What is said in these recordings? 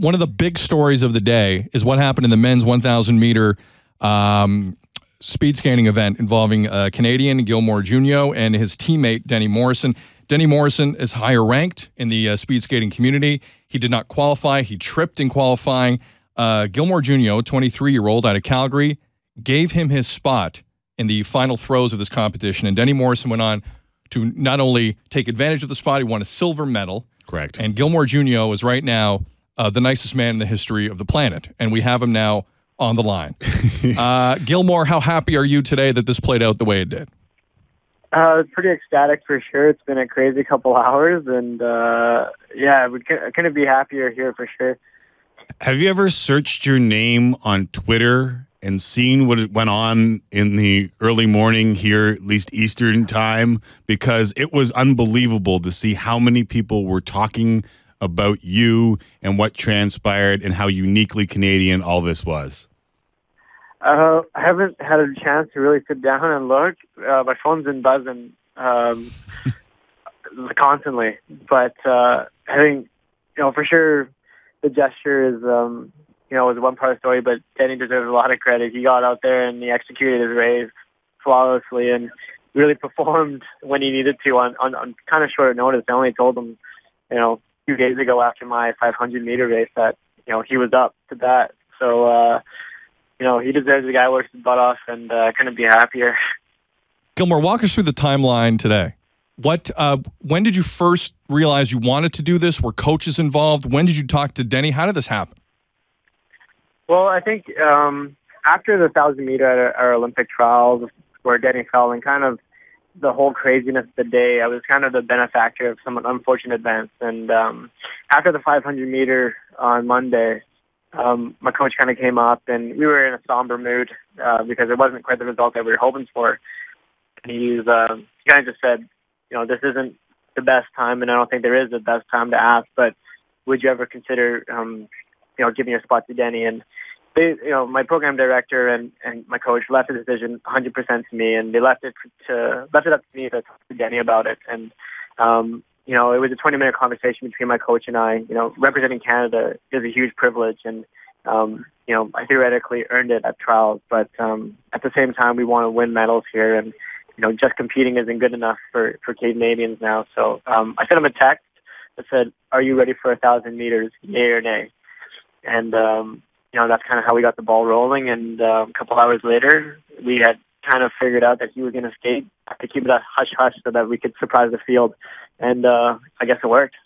one of the big stories of the day is what happened in the men's 1,000 meter speed skating event involving Canadian Gilmore Junio and his teammate Denny Morrison. Denny Morrison is higher ranked in the speed skating community. He did not qualify. He tripped in qualifying. Gilmore Junio, 23-year-old out of Calgary, gave him his spot in the final throws of this competition. And Denny Morrison went on to not only take advantage of the spot, he won a silver medal. Correct. And Gilmore Junio is right now the nicest man in the history of the planet. And we have him now on the line. Gilmore, how happy are you today that this played out the way it did? I was pretty ecstatic for sure. It's been a crazy couple hours. And, yeah, I couldn't be happier here for sure. Have you ever searched your name on Twitter and seen what went on in the early morning here, at least Eastern time? Because it was unbelievable to see how many people were talking about you and what transpired and how uniquely Canadian all this was. I haven't had a chance to really sit down and look. My phone's been buzzing constantly. But I think, for sure the gesture is, was one part of the story, but Denny deserves a lot of credit. He got out there and he executed his race flawlessly and really performed when he needed to on kind of short notice. I only told him, a few days ago after my 500-meter race that, he was up to that. So, he deserves the guy works his butt off, and I couldn't be happier. Gilmore, walk us through the timeline today. When did you first realize you wanted to do this? Were coaches involved? When did you talk to Denny? How did this happen? Well, I think after the 1,000-meter at our Olympic trials, where Denny fell and kind of the whole craziness of the day, I was kind of the benefactor of some unfortunate events. And after the 500-meter on Monday, my coach kind of came up, and we were in a somber mood because it wasn't quite the result that we were hoping for. And he kind of just said, this isn't the best time, and I don't think there is the best time to ask, but would you ever consider, giving your spot to Denny? And they, my program director and my coach left the decision 100% to me, and they left it up to me to talk to Denny about it. And it was a 20-minute conversation between my coach and I. Representing Canada is a huge privilege, and I theoretically earned it at trials, but at the same time, we want to win medals here, and just competing isn't good enough for Canadians now. So I sent him a text that said, "Are you ready for 1,000 meters? Yay or nay?" And that's kind of how we got the ball rolling. And a couple hours later, we had kind of figured out that he was going to skate to keep it a hush-hush so that we could surprise the field. And I guess it worked.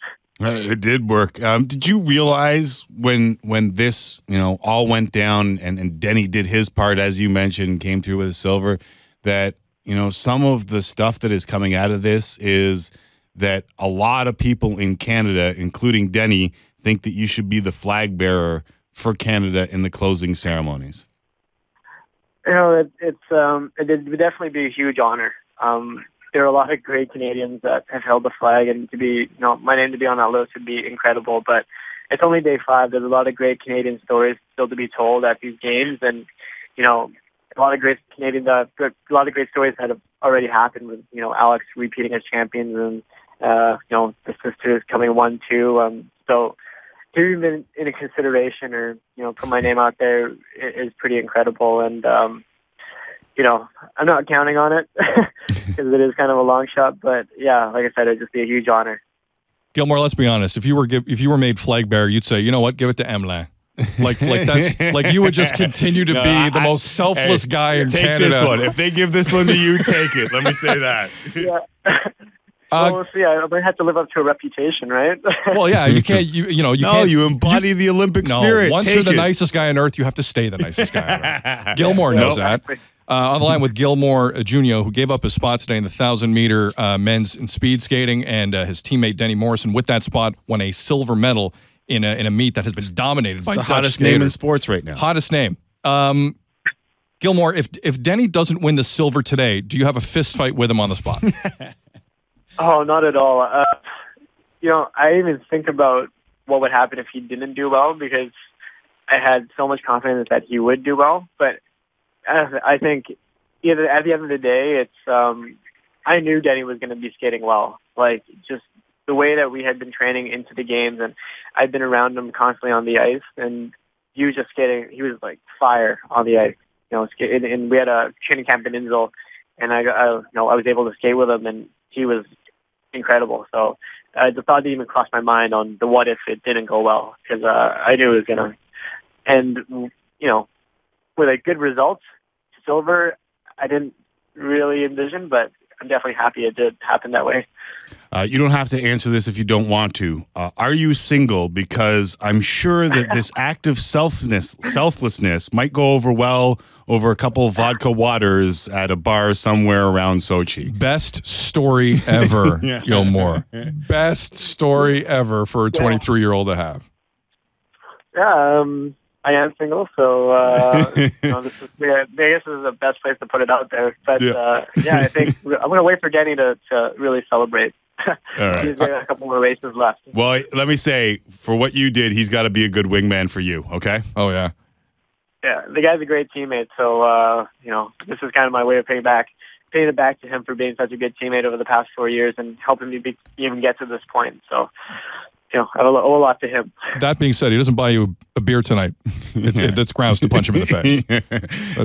It did work. Did you realize when this, all went down and Denny did his part, as you mentioned, came through with a silver, that, some of the stuff that is coming out of this is that a lot of people in Canada, including Denny, think that you should be the flag bearer for Canada in the closing ceremonies? It would definitely be a huge honor. There are a lot of great Canadians that have held the flag, and to be, my name to be on that list would be incredible. But it's only day 5. There's a lot of great Canadian stories still to be told at these games, and a lot of great stories that have already happened with Alex repeating as champions, and the sisters coming 1-2. So to even in a consideration or put my name out there is pretty incredible, and I'm not counting on it because it is kind of a long shot. But yeah, like I said, it'd just be a huge honor. Gilmore, let's be honest. If you were made flag bearer, you'd say, you know what, give it to Emlyn. Like that's like you would just continue to be the most selfless guy in Canada. Take this one. If they give this one to you, take it. Let me say that. Yeah. Well, we'll see. I might have to live up to a reputation, right? Well, yeah, you can't. You can't. You embody the Olympic spirit. Once you're the nicest guy on earth, you have to stay the nicest guy on earth. Gilmore knows that. On the line with Gilmore Junio, who gave up his spot today in the 1,000-meter men's in speed skating, and his teammate Denny Morrison, with that spot, won a silver medal in a meet that has been dominated by the Dutch hottest skaters. name in sports right now. Hottest name. Gilmore, if Denny doesn't win the silver today, do you have a fist fight with him on the spot? Oh, not at all. I even think about what would happen if he didn't do well, because I had so much confidence that he would do well. But I think at the end of the day, it's I knew Denny was going to be skating well. Like, just the way that we had been training into the games, and I'd been around him constantly on the ice, and he was like fire on the ice. And we had a training camp in Innsbruck, and I was able to skate with him, and he was incredible. So the thought didn't even cross my mind on the what if it didn't go well, because I knew it was gonna. And with like good results, silver, I didn't really envision, but I'm definitely happy it did happen that way. You don't have to answer this if you don't want to. Are you single? Because I'm sure that this act of selflessness might go over well over a couple of vodka waters at a bar somewhere around Sochi. Best story ever, Gilmore. Best story ever for a 23-year-old to have. Yeah, I am single, so I guess this is the best place to put it out there. But I think I'm going to wait for Denny to really celebrate. All right. He's got a couple more races left. Well, let me say, for what you did, he's got to be a good wingman for you, okay? Oh, yeah. Yeah, the guy's a great teammate, so, this is kind of my way of paying it back to him for being such a good teammate over the past 4 years and helping me even get to this point. So, I owe a lot to him. That being said, he doesn't buy you a beer tonight. That's grounds to punch him in the face.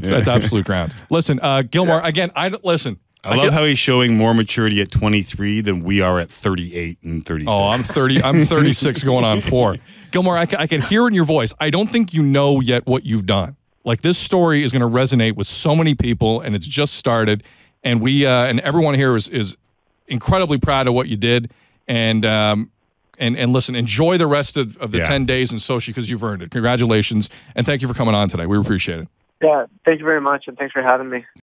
That's absolute grounds. Listen, Gilmore, again, I love how he's showing more maturity at 23 than we are at 38 and 36. Oh, I'm 36 going on 4. Gilmore, I can hear in your voice. I don't think you know yet what you've done. Like, this story is going to resonate with so many people, and it's just started. And we and everyone here is incredibly proud of what you did. And listen, enjoy the rest of the 10 days in Sochi, because you've earned it. Congratulations, and thank you for coming on today. We appreciate it. Yeah, thank you very much, and thanks for having me.